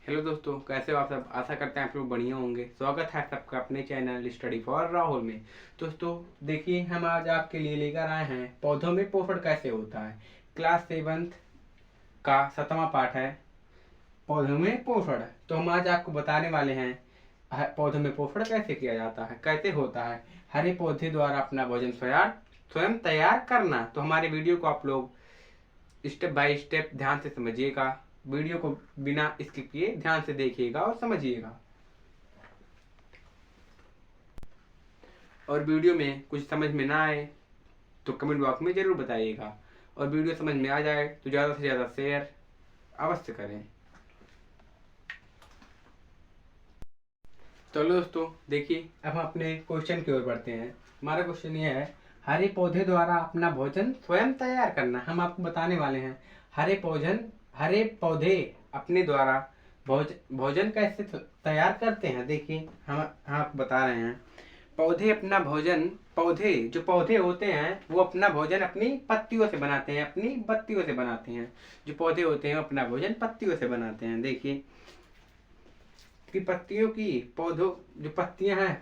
Hello दोस्तों, कैसे हो आप सब। आशा करते हैं आप लोग बढ़िया होंगे। स्वागत है सबका अपने चैनल स्टडी फॉर राहुल में। दोस्तों देखिए, हम आज आपके लिए लेकर आए हैं पौधों में पोषण कैसे होता है। क्लास 7th का 7वां पाठ है पौधों में पोषण। तो हम आज आपको बताने वाले हैं पौधों में पोषण कैसे किया जाता है, कैसे होता है। हरे पौधे द्वारा अपना भोजन स्वयं तैयार करना। तो हमारे वीडियो को आप लोग स्टेप बाय स्टेप ध्यान से समझिएगा। वीडियो को बिना स्किप किए ध्यान से देखिएगा और समझिएगा। और वीडियो में कुछ समझ में ना आए तो कमेंट बॉक्स में जरूर बताइएगा। और वीडियो समझ में आ जाए तो ज़्यादा से ज़्यादा शेयर अवश्य करें। तो दोस्तों देखिए, अब हम अपने क्वेश्चन की ओर बढ़ते हैं। हमारा क्वेश्चन ये है, हरे पौधे द्वारा अपना भोजन स्वयं तैयार करना। हम आपको बताने वाले हैं हरे पौधे अपने द्वारा भोजन कैसे तैयार करते हैं। देखिए, हम आपको बता रहे हैं। जो पौधे होते हैं वो अपना भोजन अपनी पत्तियों से बनाते हैं, अपनी पत्तियों से बनाते हैं। जो पौधे होते हैं अपना भोजन पत्तियों से बनाते हैं। देखिए कि पत्तियों की पौधों जो पत्तियां हैं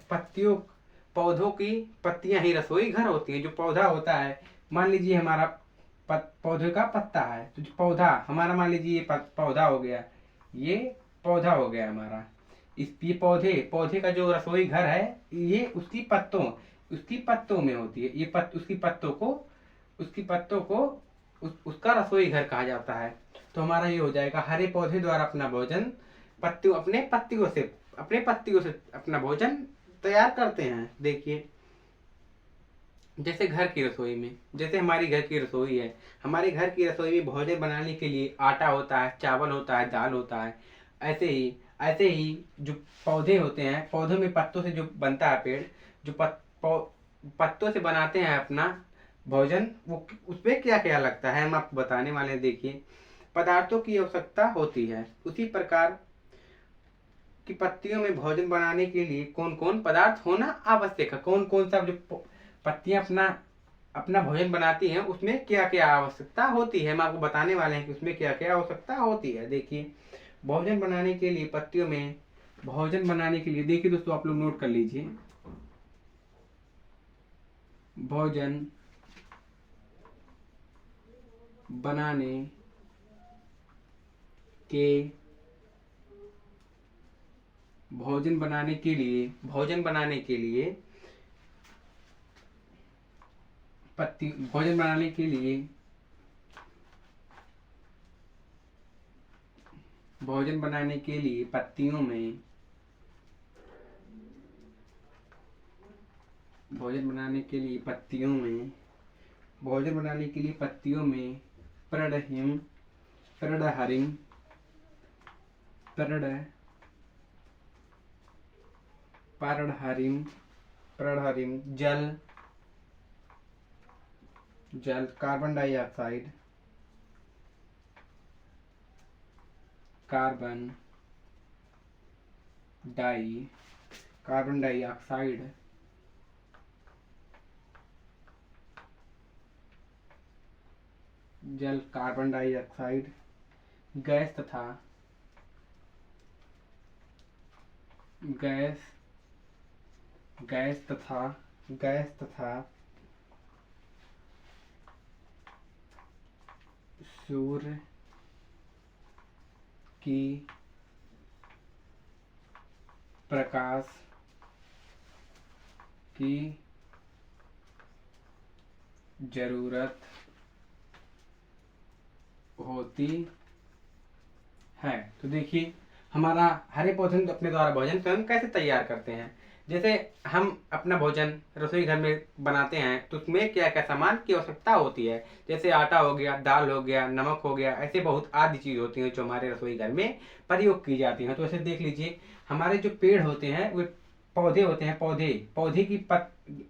पौधों की पत्तियां ही रसोई घर होती हैं। जो पौधा होता है, मान लीजिए हमारा पौधे का पत्ता है, तो जो पौधा हमारा, मान लीजिए ये पौधा हो गया, ये पौधा हो गया हमारा। ये पौधे का जो रसोई घर है ये उसकी पत्तों में होती है। ये उसकी पत्तों को उसका रसोई घर कहा जाता है। तो हमारा ये हो जाएगा, हरे पौधे द्वारा अपना भोजन अपने पत्तियों से अपना भोजन तैयार करते हैं। देखिए, जैसे हमारी घर की रसोई है। हमारे घर की रसोई में भोजन बनाने के लिए आटा होता है, चावल होता है, दाल होता है। ऐसे ही जो पौधे होते हैं, पौधों में पत्तों से जो बनता है पेड़, जो पत्तों से बनाते हैं अपना भोजन, वो उसमें क्या क्या लगता है हम आपको बताने वाले हैं। देखिए, पदार्थों की आवश्यकता होती है। उसी प्रकार की पत्तियों में भोजन बनाने के लिए कौन कौन पदार्थ होना आवश्यक है। कौन कौन सा जो पत्तियां अपना भोजन बनाती हैं उसमें क्या क्या आवश्यकता होती है, हम आपको बताने वाले हैं कि उसमें क्या क्या आवश्यकता होती है। देखिए, भोजन बनाने के लिए पत्तियों में भोजन बनाने के लिए, देखिए दोस्तों आप लोग नोट कर लीजिए। भोजन बनाने के लिए भोजन बनाने के लिए पत्तियों में पर्णहरिम जल कार्बन डाइऑक्साइड गैस तथा सूर्य की प्रकाश की जरूरत होती है। तो देखिए, हमारा हरे पौधे अपने द्वारा भोजन स्वयं कैसे तैयार करते हैं। जैसे हम अपना भोजन रसोई घर में बनाते हैं तो उसमें क्या क्या सामान की आवश्यकता होती है। जैसे आटा हो गया, दाल हो गया, नमक हो गया, ऐसे बहुत आदि चीज होती हैं जो हमारे रसोई घर में प्रयोग की जाती हैं। तो ऐसे देख लीजिए, हमारे जो पेड़ होते हैं वे पौधे होते हैं। पौधे की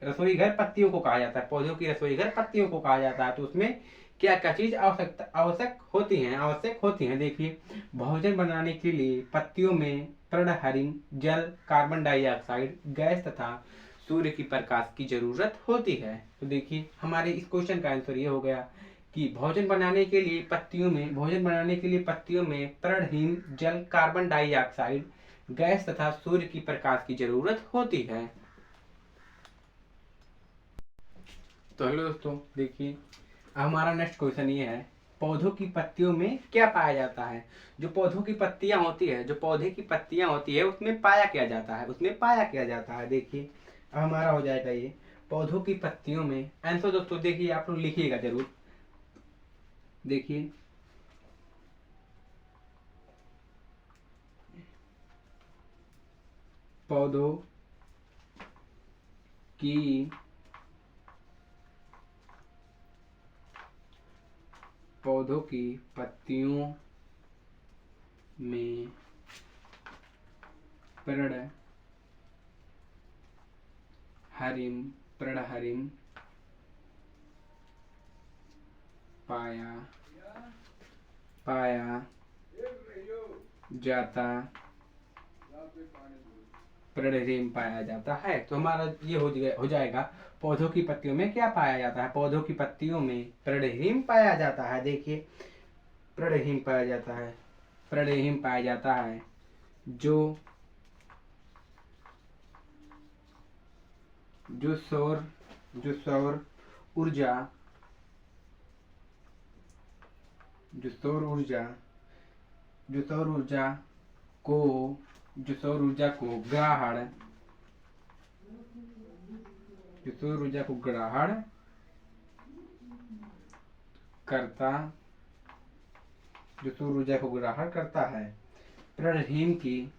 रसोई घर पत्तियों को कहा जाता है। पौधों की रसोई घर पत्तियों को कहा जाता है। तो उसमें क्या क्या चीज आवश्यक होती हैं। देखिए, भोजन बनाने के लिए पत्तियों में पर्णहरिम जल, कार्बन डाइऑक्साइड गैस तथा सूर्य की प्रकाश की जरूरत होती है। तो देखिए, हमारे इस क्वेश्चन का आंसर ये हो गया कि भोजन बनाने के लिए पत्तियों में प्रणहीन जल, कार्बन डाइऑक्साइड गैस तथा सूर्य की प्रकाश की जरूरत होती है। तो हेलो दोस्तों, देखिए हमारा नेक्स्ट क्वेश्चन ये है, पौधों की पत्तियों में क्या पाया जाता है। जो पौधों की पत्तियां होती है, जो पौधे की पत्तियां होती है, उसमें पाया क्या जाता है। देखिए अब हमारा हो जाएगा ये, पौधों की पत्तियों में आंसर दोस्तों देखिए आप लोग लिखिएगा जरूर। देखिए पौधों की पत्तियों में प्रणहरिम पाया जाता प्रणहीन पाया जाता है। तो हमारा ये हो जाएगा, पौधों की पत्तियों में क्या पाया जाता है। पौधों की पत्तियों में प्रणहीन पाया जाता है। देखिए प्रणहीन पाया जाता है जो सौर ऊर्जा को ग्रहण करता है। प्रणहीन की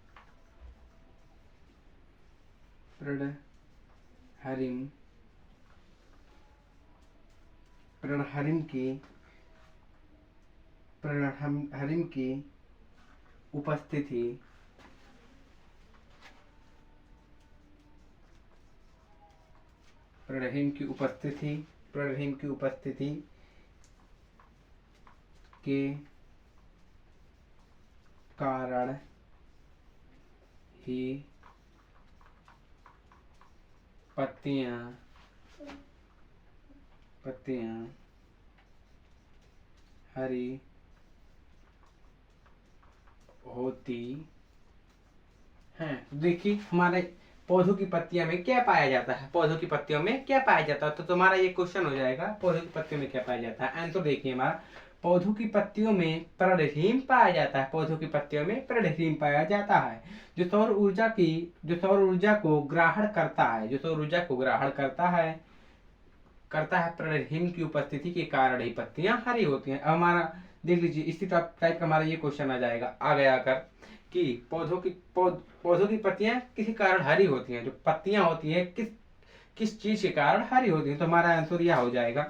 उपस्थिति के कारण ही पत्तियां हरी होती हैं। तो देखिए हमारे पौधों की पत्तियों में क्या पाया जाता है। तो तुम्हारा ये क्वेश्चन हो जाएगा, पौधों की पत्तियों में क्या पाया जाता है। आंसर देखिए हमारा, पौधों की पत्तियों में प्रणहीन पाया जाता है। जो सौर ऊर्जा को ग्रहण करता है प्रणहीन की उपस्थिति के कारण ही पत्तियां हरी होती हैं। अब हमारा देख लीजिए, इसी टाइप का हमारा ये क्वेश्चन आ गया आकर कि पौधों की पत्तियां किसी कारण हरी होती हैं। जो पत्तियां होती हैं किस चीज के कारण हरी होती हैं। तो हमारा आंसर यह हो जाएगा,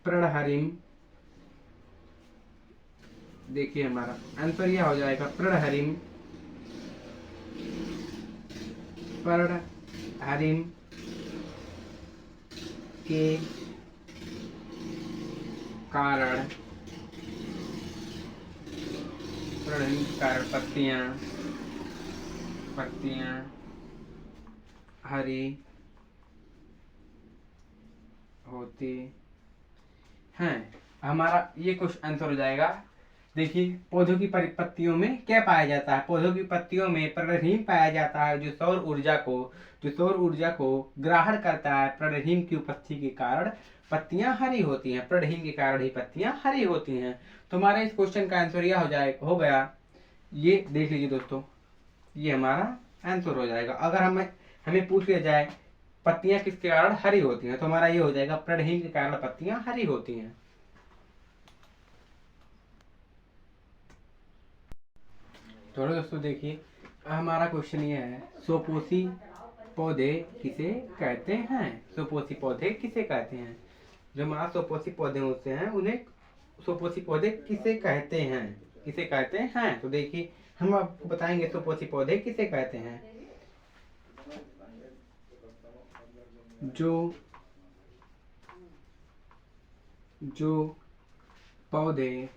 प्रणहरिम। देखिए हमारा आंसर यह हो जाएगा, प्रणहरिम के कारण पत्तियां हरी होती हैं। हमारा ये क्वेश्चन आंसर हो जाएगा। देखिए पौधों की पत्तियों में क्या पाया जाता है। पौधों की पत्तियों में प्रणहीन पाया जाता है, जो सौर ऊर्जा को ग्रहण करता है। प्रणहीन की उपस्थिति के कारण पत्तियां हरी होती हैं। प्रणहीन के कारण ही पत्तियां हरी होती हैं। तो हमारा इस क्वेश्चन का आंसर यह हो गया। ये देख लीजिए दोस्तों, ये हमारा आंसर हो जाएगा। अगर हमें पूछ लिया जाए पत्तियां किसके कारण हरी होती हैं, तो हमारा ये हो जाएगा, प्रणहीन के कारण पत्तियां हरी होती हैं। तो दोस्तों देखिए हमारा क्वेश्चन ये है, सोपोषी पौधे किसे कहते हैं। जो हमारा सोपोषी पौधे होते हैं उन्हें सोपोषी पौधे किसे कहते हैं। तो देखिए हम आपको बताएंगे सोपोषी पौधे किसे कहते हैं। जो पौधे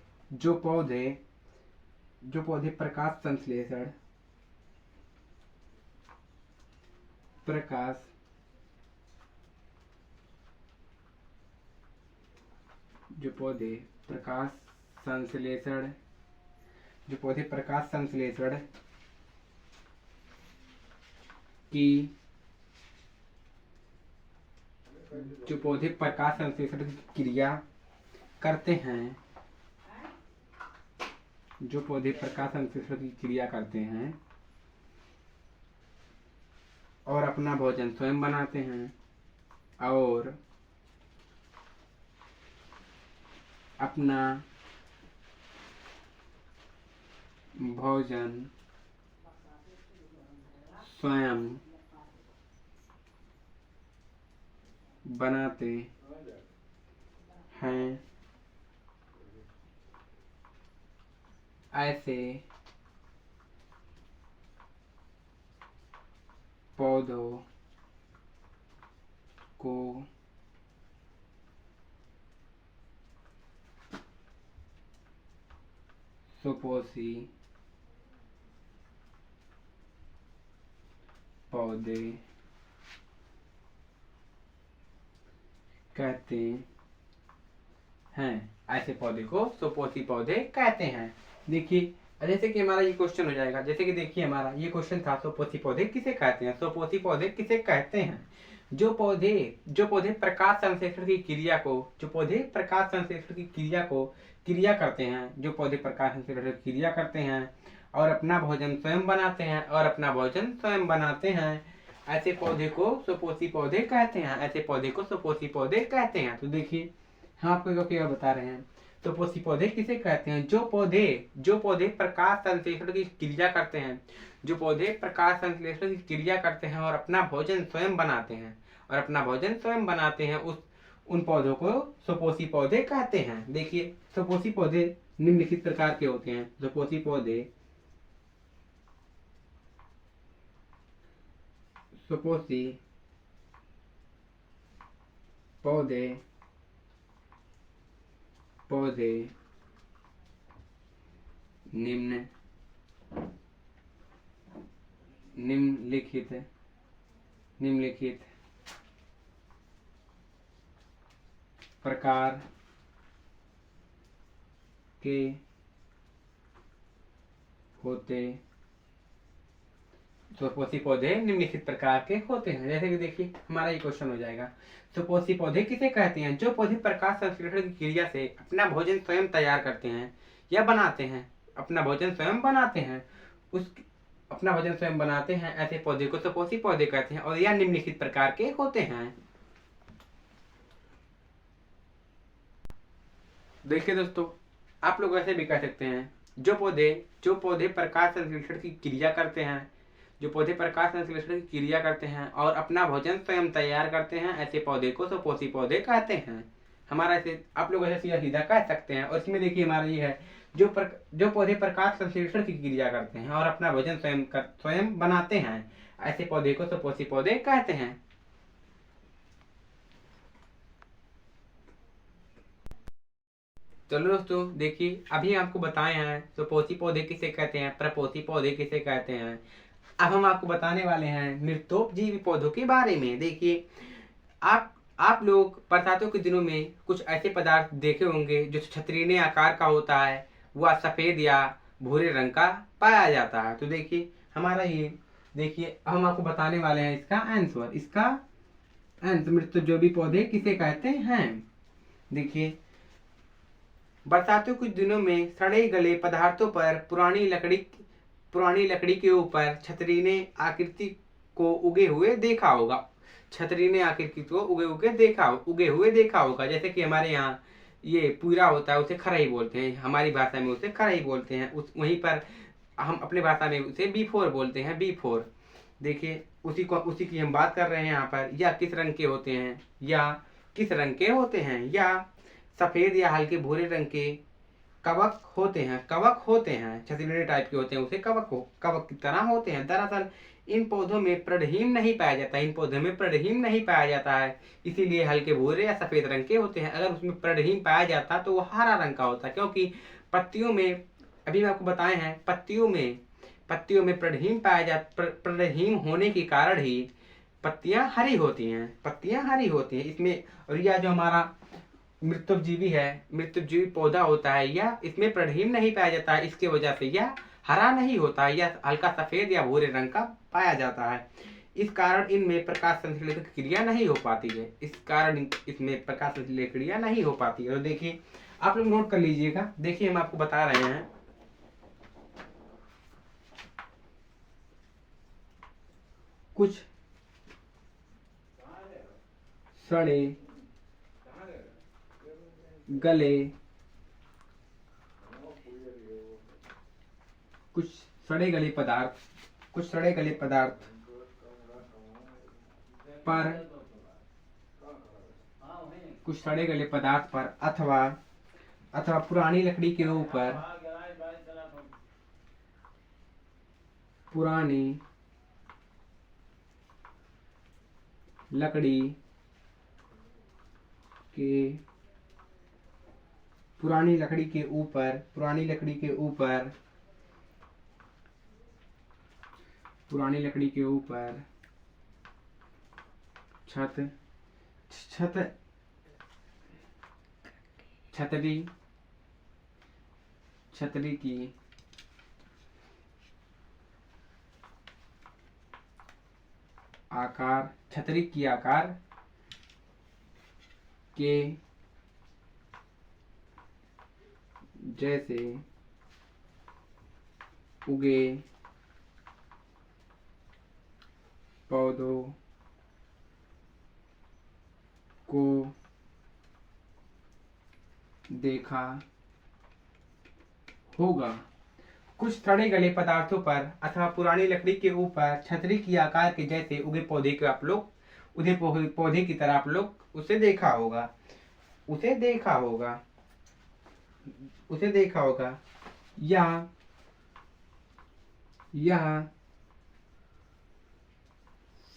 प्रकाश जो पौधे प्रकाश संश्लेषण जो पौधे प्रकाश संश्लेषण की जो पौधे प्रकाश संश्लेषण की क्रिया करते हैं जो पौधे प्रकाश संश्लेषण की क्रिया करते हैं और अपना भोजन स्वयं बनाते हैं और अपना भोजन स्वयं बनाते हैं, ऐसे पौधों को सुपोषी पौधे कहते हैं। ऐसे पौधे को सुपोषी पौधे कहते हैं। देखिए जैसे कि हमारा ये क्वेश्चन हो जाएगा, जैसे कि देखिए हमारा ये क्वेश्चन था, सुपोषी पौधे किसे कहते हैं। सुपोषी पौधे किसे कहते हैं? जो पौधे प्रकाश संश्लेषण की क्रिया को क्रिया करते हैं, जो पौधे प्रकाश संश्लेषण की क्रिया करते हैं और अपना भोजन स्वयं बनाते हैं, ऐसे पौधे को सुपोषी पौधे कहते हैं। तो देखिए हम आपको क्या बता रहे हैं, सुपोषी पौधे किसे कहते हैं? जो पौधे प्रकाश संश्लेषण की क्रिया करते हैं, और अपना भोजन स्वयं बनाते हैं, उन पौधों को सुपोषी पौधे कहते हैं। देखिए सुपोषी पौधे निम्नलिखित प्रकार के होते हैं। सुपोषी पौधे निम्नलिखित प्रकार के होते सुपोषी पौधे निम्नलिखित प्रकार के होते हैं। जैसे कि देखिए हमारा ये क्वेश्चन हो जाएगा, सुपोषी पौधे किसे कहते हैं? जो पौधे प्रकाश संश्लेषण की क्रिया से अपना भोजन स्वयं तैयार करते हैं या बनाते हैं, ऐसे पौधे को सुपोषी पौधे कहते हैं और यह निम्नलिखित प्रकार के होते हैं। देखिए दोस्तों, आप लोग ऐसे भी कह सकते हैं, जो पौधे प्रकाश संश्लेषण की क्रिया करते हैं और अपना भोजन स्वयं तैयार करते हैं, ऐसे पौधे को सुपोषी पौधे कहते हैं। हमारा ऐसे आप लोग ऐसे सीधा सीधा कह सकते हैं। और इसमें देखिए हमारा ये है, जो पौधे प्रकाश संश्लेषण की क्रिया करते हैं और अपना भोजन स्वयं बनाते हैं, ऐसे पौधे को सुपोषी पौधे कहते हैं। चलो दोस्तों देखिए, अभी आपको बताए हैं सुपोषी पौधे किसे कहते हैं, प्रपोषी पौधे किसे कहते हैं। अब हम आपको बताने वाले हैं मृतोपजीवी पौधों के बारे में। देखिए आप लोग बरसातों के दिनों में कुछ ऐसे पदार्थ देखे होंगे जो छतरीने आकार का होता है, वह सफेद या भूरे रंग का पाया जाता है। तो देखिए हमारा ये देखिए हम आपको बताने वाले हैं इसका आंसर मृतोपजीवी पौधे किसे कहते हैं। देखिए बरसातों के दिनों में सड़े गले पदार्थों पर पुरानी लकड़ी के ऊपर छतरीने आकृति को उगे हुए देखा होगा। जैसे कि हमारे यहाँ ये पूरा होता है, उसे खरही बोलते हैं, हमारी भाषा में उसे खरही बोलते हैं। वहीं पर हम अपने भाषा में उसे B4 बोलते हैं, B4। देखिए उसी की हम बात कर रहे हैं यहाँ पर। या किस रंग के होते हैं, सफेद या हल्के भूरे रंग के कवक होते हैं, छतरीने टाइप के होते हैं, उसे कवक की तरह होते हैं। दरअसल इन पौधों में प्रढ़ीम नहीं पाया जाता है, इसीलिए हल्के भूरे या सफेद रंग के होते हैं। अगर उसमें प्रढ़ीम पाया जाता तो वो हरा रंग का होता, क्योंकि पत्तियों में, अभी मैं आपको बताए हैं, पत्तियों में प्रढ़ीम होने के कारण ही पत्तियां हरी होती हैं इसमें। और यह जो हमारा मृतोपजीवी है, मृतोपजीवी पौधा होता है, या इसमें प्रणहीन नहीं पाया जाता है, इसके वजह से यह हरा नहीं होता है, यह हल्का सफेद या भूरे रंग का पाया जाता है। इस कारण इनमें प्रकाश संश्लेषण क्रिया नहीं हो पाती है, इस कारण इसमें प्रकाश संश्लेषण क्रिया नहीं हो पाती है। तो देखिए आप लोग नोट कर लीजिएगा, देखिए हम आपको बता रहे हैं। कुछ सड़े गले, कुछ सड़े गले पदार्थ, कुछ सड़े गले पदार्थ पर, कुछ सड़े गले पदार्थ पर अथवा अथवा पुरानी लकड़ी के ऊपर, पुरानी लकड़ी के, पुरानी लकड़ी के ऊपर, पुरानी लकड़ी के ऊपर, पुरानी लकड़ी के ऊपर छत छत छतरी, छतरी की आकार, छतरी की आकार के जैसे उगे पौधों को देखा होगा। कुछ सड़े गले पदार्थों पर अथवा पुरानी लकड़ी के ऊपर छतरी की आकार के जैसे उगे पौधे के आप लोग उसे पौधे की तरह आप लोग उसे देखा होगा, उसे देखा होगा, उसे देखा होगा। यह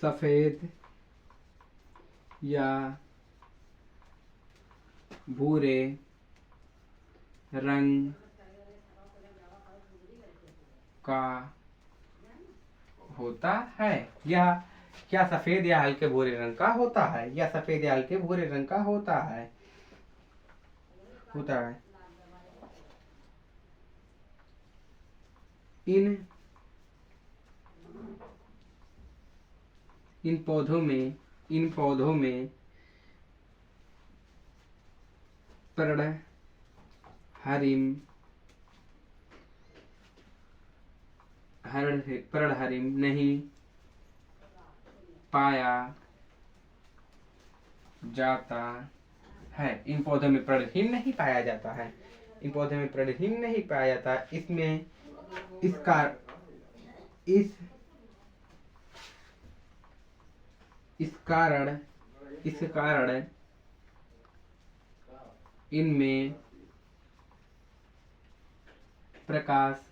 सफेद या भूरे रंग का होता है। यह क्या सफेद या हल्के भूरे रंग का होता है, या सफेद या हल्के भूरे रंग का होता है, होता है। इन पौधों में पर्णहरिम नहीं पाया जाता है। इन पौधों में पर्णहीन नहीं पाया जाता है, इन पौधों में पर्णहीन नहीं पाया जाता। इसमें इस कारण इनमें प्रकाश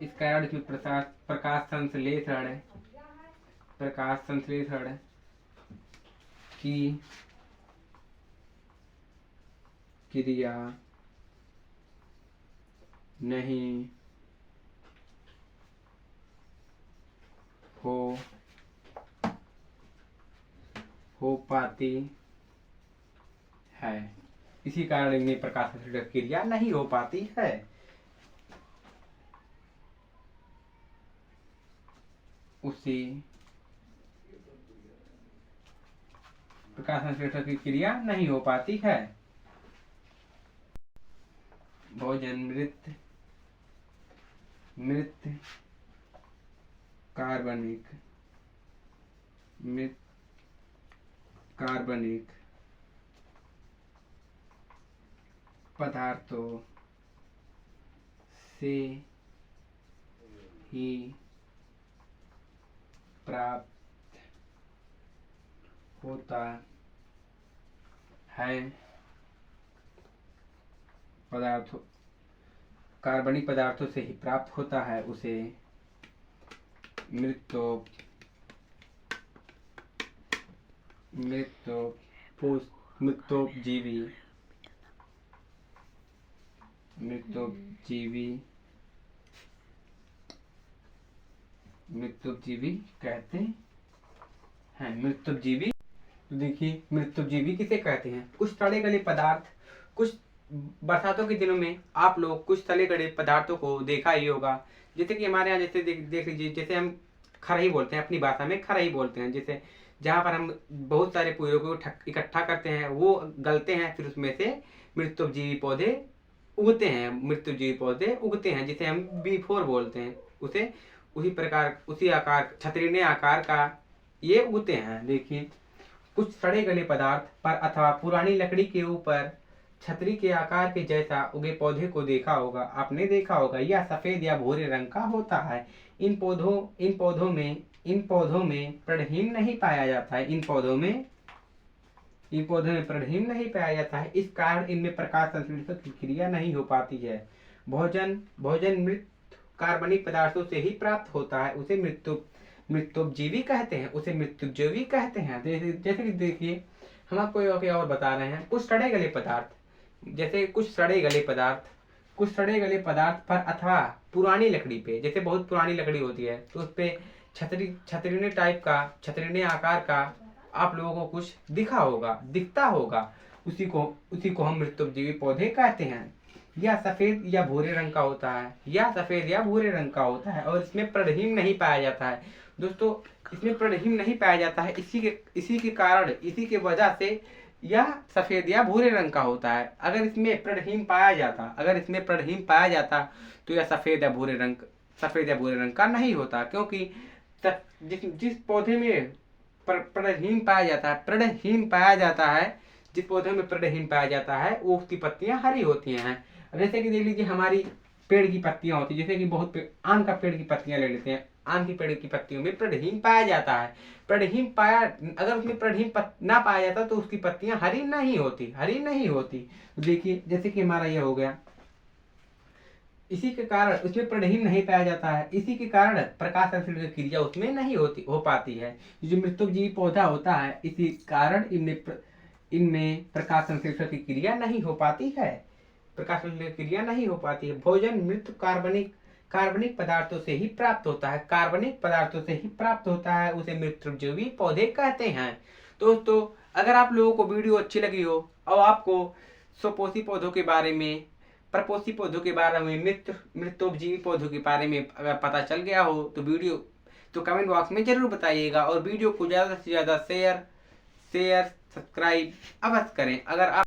इसमें प्रकाश संश्लेषण की क्रिया नहीं हो पाती है। इसी कारण इनमें प्रकाश संश्लेषण क्रिया नहीं हो पाती है। उसी प्रकाश संश्लेषण की क्रिया नहीं हो पाती है। भोजन मृत कार्बनिक पदार्थों से ही प्राप्त होता है। कार्बनिक पदार्थों से ही प्राप्त होता है, उसे मृतोपजीवी मृत्युपजीवी कहते हैं। मृत्युपजीवी, तो देखिए मृत्युपजीवी किसे कहते हैं? कुछ तले गले पदार्थ, कुछ बरसातों के दिनों में आप लोग कुछ तले गले पदार्थों को देखा ही होगा। जैसे कि हमारे यहाँ जैसे देख लीजिए, जैसे हम खरही बोलते हैं, अपनी भाषा में खरही बोलते हैं, जैसे जहाँ पर हम बहुत सारे पेड़ों को इकट्ठा करते हैं, वो गलते हैं, फिर उसमें से मृत्युपजीवी पौधे उगते हैं। मृत्युजीवी पौधे उगते हैं जिसे हम B4 बोलते हैं। उसे उसी प्रकार, उसी आकार, छतरीने आकार का ये उगते हैं। देखिए, कुछ सड़े गले पदार्थ पर अथवा पुरानी लकड़ी के ऊपर छतरी के आकार के जैसा उगे पौधे को देखा होगा, आपने देखा होगा। यह सफेद या भूरे रंग का होता है। इन पौधों में प्रढ़ीम नहीं पाया जाता है। इन पौधों में प्रढ़ीम नहीं पाया जाता है। इस कारण इनमें प्रकाश संश्लेषण की क्रिया नहीं हो पाती है। भोजन मृत कार्बनिक पदार्थों से ही प्राप्त होता है। उसे मृत्युपजीवी कहते हैं। उसे मृत्युपजीवी कहते हैं। जैसे कि देखिए, हम आपको और बता रहे हैं, कुछ सड़े गले पदार्थ, जैसे कुछ सड़े गले पदार्थ पर अथवा पुरानी लकड़ी पे, जैसे बहुत पुरानी लकड़ी होती है तो उस पे छतरीने आकार का आप लोगों को कुछ दिखता होगा, उसी को हम मृत्युपजीवी पौधे कहते हैं। यह सफेद या भूरे रंग का होता है और इसमें प्रढ़ीम नहीं पाया जाता है। दोस्तों, इसमें प्रढ़ीम नहीं पाया जाता है, इसी के वजह से यह सफेद या भूरे रंग का होता है। अगर इसमें प्रढ़ीम पाया जाता तो यह सफेद या भूरे रंग का नहीं होता, क्योंकि जिस पौधे में प्रढ़ीम पाया जाता है, जिस पौधे में प्रढ़ीम पाया जाता है वो उसकी पत्तियां हरी होती हैं। जैसे कि देख लीजिए, हमारी पेड़ की पत्तियां होती है, जैसे कि आम का पेड़ की पत्तियां ले लेते हैं। आम की पेड़ की पत्तियों में प्रढ़ीम पाया जाता है। अगर उसमें प्रढ़ीम ना पाया जाता तो उसकी पत्तियां हरी नहीं होती। देखिए, जैसे कि हमारा यह हो गया, इसी के कारण उसमें प्रढ़ीम नहीं पाया जाता है। इसी के कारण प्रकाश संश्लेषण की क्रिया उसमें नहीं हो पाती है। जो मृत्युपजीवी पौधा होता है, इसी कारण इनमें प्रकाश संश्लेषण की क्रिया नहीं हो पाती है। भोजन मृत कार्बनिक पदार्थों से ही प्राप्त होता है। उसे मृत्युपजीवी पौधे कहते हैं। दोस्तों, अगर आप लोगों को वीडियो अच्छी लगी हो और आपको स्वपोषी पौधों के बारे में, परपोषी पौधों के बारे में, मृत्युपजीवी पौधों के बारे में अगर पता चल गया हो तो कमेंट बॉक्स में जरूर बताइएगा और वीडियो को ज़्यादा से ज़्यादा शेयर सब्सक्राइब अवश्य करें। अगर आप